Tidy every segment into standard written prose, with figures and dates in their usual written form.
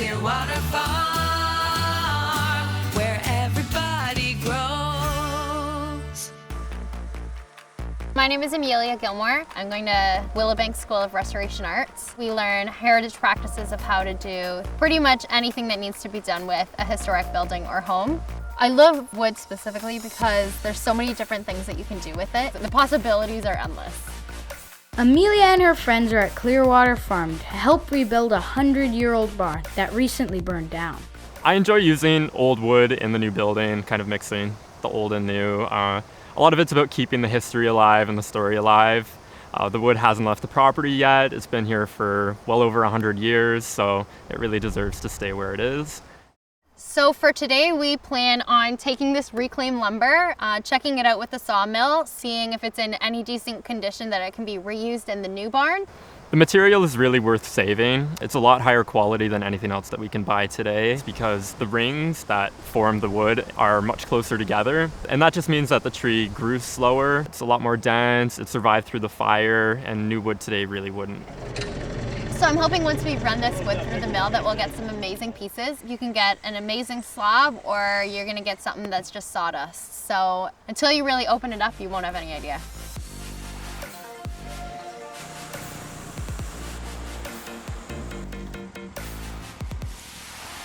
Clearwater Farm, where everybody grows. My name is Amelyia Gilmore. I'm going to Willowbank School of Restoration Arts. We learn heritage practices of how to do pretty much anything that needs to be done with a historic building or home. I love wood specifically because there's so many different things that you can do with it. The possibilities are endless. Amelyia and her friends are at Clearwater Farm to help rebuild a 100-year-old barn that recently burned down. I enjoy using old wood in the new building, kind of mixing the old and new. A lot of it's about keeping the history alive and the story alive. The wood hasn't left the property yet. It's been here for well over 100 years, so it really deserves to stay where it is. So for today, we plan on taking this reclaimed lumber, checking it out with the sawmill, seeing if it's in any decent condition that it can be reused in the new barn. The material is really worth saving. It's a lot higher quality than anything else that we can buy today because the rings that form the wood are much closer together. And that just means that the tree grew slower. It's a lot more dense. It survived through the fire, and new wood today really wouldn't. So I'm hoping once we run this wood through the mill that we'll get some amazing pieces. You can get an amazing slab, or you're gonna get something that's just sawdust. So until you really open it up, you won't have any idea.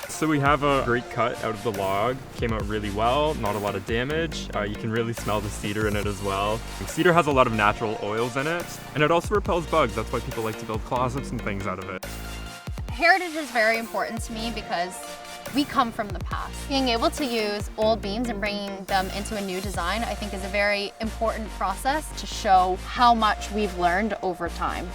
So we have a great cut out of the log. Came out really well, not a lot of damage. You can really smell the cedar in it as well. Cedar has a lot of natural oils in it, and it also repels bugs. That's why people like to build closets and things out of it. Heritage is very important to me because we come from the past. Being able to use old beams and bringing them into a new design, I think, is a very important process to show how much we've learned over time.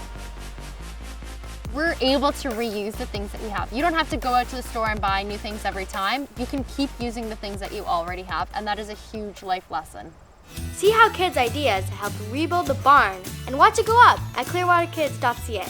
We're able to reuse the things that we have. You don't have to go out to the store and buy new things every time. You can keep using the things that you already have, and that is a huge life lesson. See how kids' ideas help rebuild the barn and watch it go up at clearwaterkids.ca.